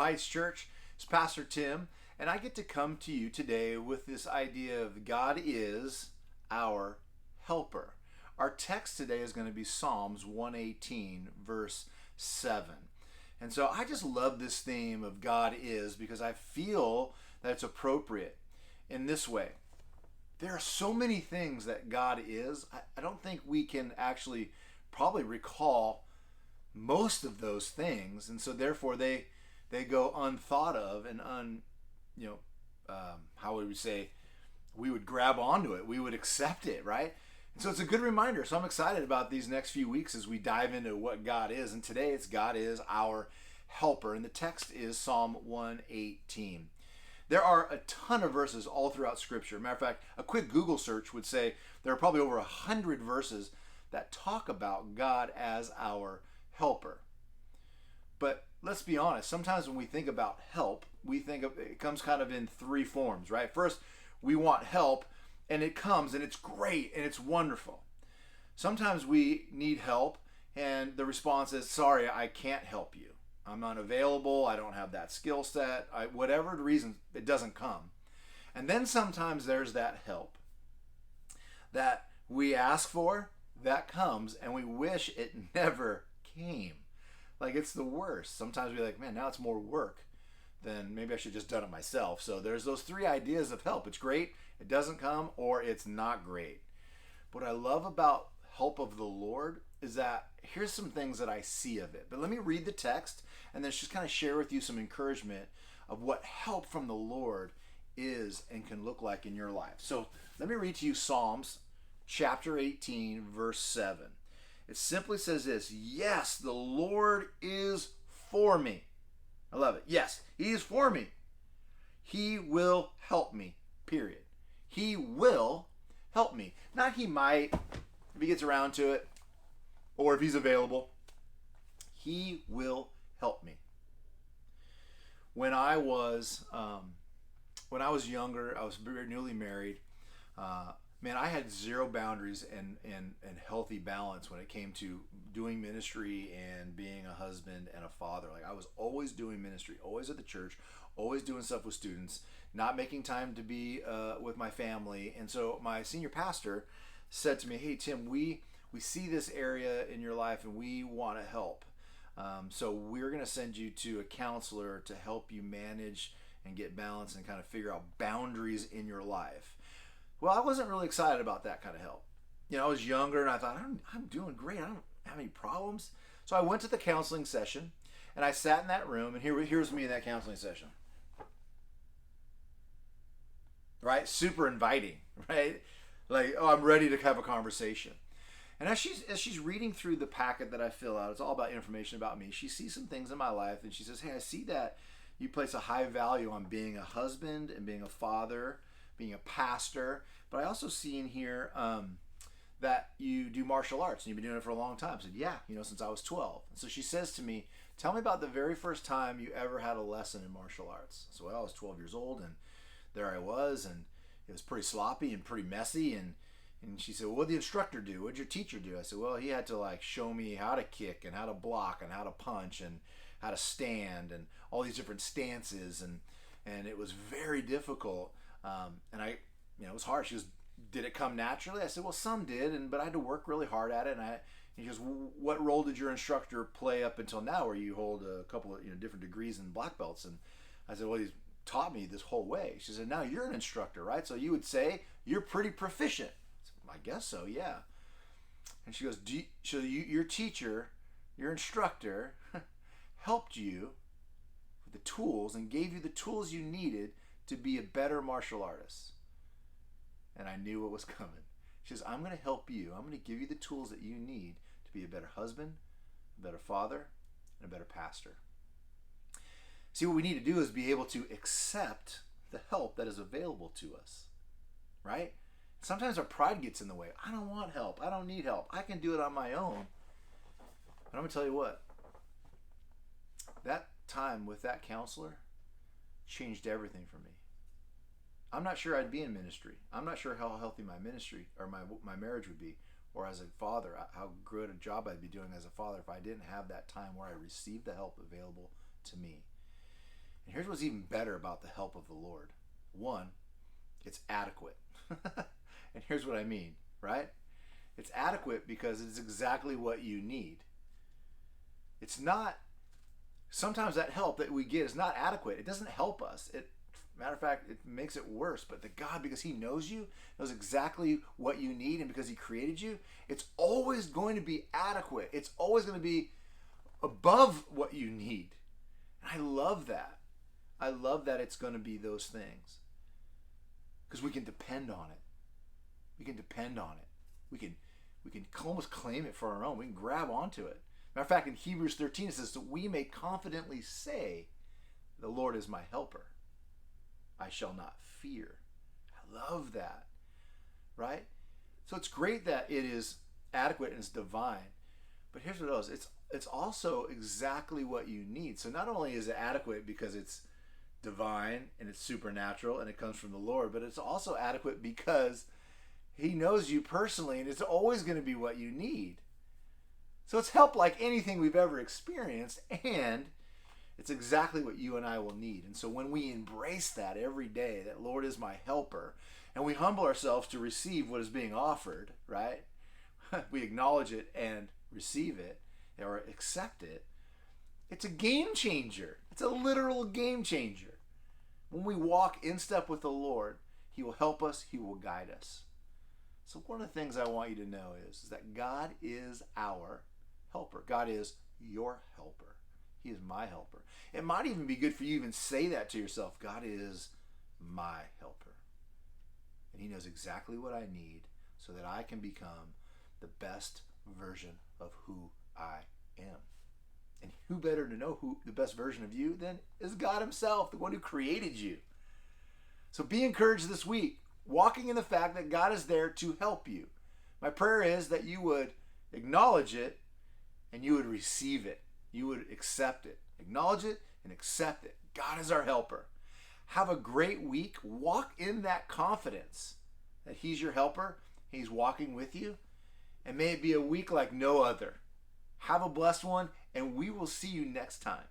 Heights Church. It's Pastor Tim, and I get to come to you today with this idea of God is our helper. Our text today is going to be Psalms 118, verse 7. And so I just love this theme of God is because I feel that it's appropriate in this way. There are so many things that God is. I don't think we can actually probably recall most of those things, and so therefore they go unthought of and how would we say, we would grab onto it, we would accept it, right? And so it's a good reminder. So I'm excited about these next few weeks as we dive into what God is. And today it's God is our helper, and the text is Psalm 118. There are a ton of verses all throughout Scripture. Matter of fact, a quick Google search would say there are probably over 100 verses that talk about God as our helper. But let's be honest, sometimes when we think about help, we think of it comes kind of in three forms, right? First, we want help, and it comes, and it's great, and it's wonderful. Sometimes we need help, and the response is, sorry, I can't help you. I'm unavailable, I don't have that skill set, whatever the reason, it doesn't come. And then sometimes there's that help that we ask for, that comes, and we wish it never came. Like, it's the worst. Sometimes we're like, man, now it's more work than maybe I should just done it myself. So there's those three ideas of help. It's great, it doesn't come, or it's not great. What I love about help of the Lord is that here's some things that I see of it. But let me read the text and then just kind of share with you some encouragement of what help from the Lord is and can look like in your life. So let me read to you Psalms chapter 18, verse 7. It simply says this: yes, the Lord is for me. I love it. Yes, He is for me. He will help me, period. He will help me. Not He might, if He gets around to it, or if He's available. He will help me. When I was younger, I was very newly married. Man, I had zero boundaries and healthy balance when it came to doing ministry and being a husband and a father. Like, I was always doing ministry, always at the church, always doing stuff with students, not making time to be with my family. And so my senior pastor said to me, hey, Tim, we see this area in your life and we want to help. So we're going to send you to a counselor to help you manage and get balance and kind of figure out boundaries in your life. Well, I wasn't really excited about that kind of help. You know, I was younger and I thought, I'm doing great. I don't have any problems. So I went to the counseling session and I sat in that room, and here's me in that counseling session. Right? Super inviting, right? Like, oh, I'm ready to have a conversation. And as she's reading through the packet that I fill out, it's all about information about me. She sees some things in my life and she says, hey, I see that you place a high value on being a husband and being a father, being a pastor, but I also see in here that you do martial arts and you've been doing it for a long time. I said, yeah, since I was 12. And so she says to me, tell me about the very first time you ever had a lesson in martial arts. So I was 12 years old, and there I was, and it was pretty sloppy and pretty messy. And she said, well, what did the instructor do? What did your teacher do? I said, well, he had to show me how to kick and how to block and how to punch and how to stand and all these different stances. And it was very difficult. And it was hard. She goes, did it come naturally? I said, well, some did, but I had to work really hard at it. And he goes, what role did your instructor play up until now, where you hold a couple of different degrees and black belts? And I said, well, he's taught me this whole way. She said, now you're an instructor, right? So you would say you're pretty proficient. I guess so, yeah. And she goes, your teacher, your instructor, helped you with the tools and gave you the tools you needed to be a better martial artist. And I knew what was coming. She says, I'm going to help you. I'm going to give you the tools that you need to be a better husband, a better father, and a better pastor. See, what we need to do is be able to accept the help that is available to us, right? Sometimes our pride gets in the way. I don't want help. I don't need help. I can do it on my own. But I'm going to tell you what. That time with that counselor changed everything for me. I'm not sure I'd be in ministry. I'm not sure how healthy my ministry or my marriage would be, or as a father, how good a job I'd be doing as a father if I didn't have that time where I received the help available to me. And here's what's even better about the help of the Lord. One, it's adequate. And here's what I mean, right? It's adequate because it's exactly what you need. It's not, sometimes that help that we get is not adequate. It doesn't help us. Matter of fact, it makes it worse. But the God, because he knows you, knows exactly what you need, and because he created you, it's always going to be adequate. It's always going to be above what you need. And I love that. I love that it's going to be those things. Because we can depend on it. We can depend on it. We can almost claim it for our own. We can grab onto it. Matter of fact, in Hebrews 13 it says that we may confidently say, the Lord is my helper. I shall not fear. I love that. Right? So it's great that it is adequate and it's divine. But here's what it is. It's also exactly what you need. So not only is it adequate because it's divine and it's supernatural and it comes from the Lord, but it's also adequate because he knows you personally and it's always going to be what you need. So it's help like anything we've ever experienced, and it's exactly what you and I will need. And so when we embrace that every day, that Lord is my helper, and we humble ourselves to receive what is being offered, right? We acknowledge it and receive it or accept it. It's a game changer. It's a literal game changer. When we walk in step with the Lord, he will help us, he will guide us. So one of the things I want you to know is that God is our helper. God is your helper. He is my helper. It might even be good for you to even say that to yourself. God is my helper. And he knows exactly what I need so that I can become the best version of who I am. And who better to know who the best version of you than is God himself, the one who created you. So be encouraged this week, walking in the fact that God is there to help you. My prayer is that you would acknowledge it and you would receive it. You would accept it. Acknowledge it and accept it. God is our helper. Have a great week. Walk in that confidence that he's your helper. He's walking with you. And may it be a week like no other. Have a blessed one, and we will see you next time.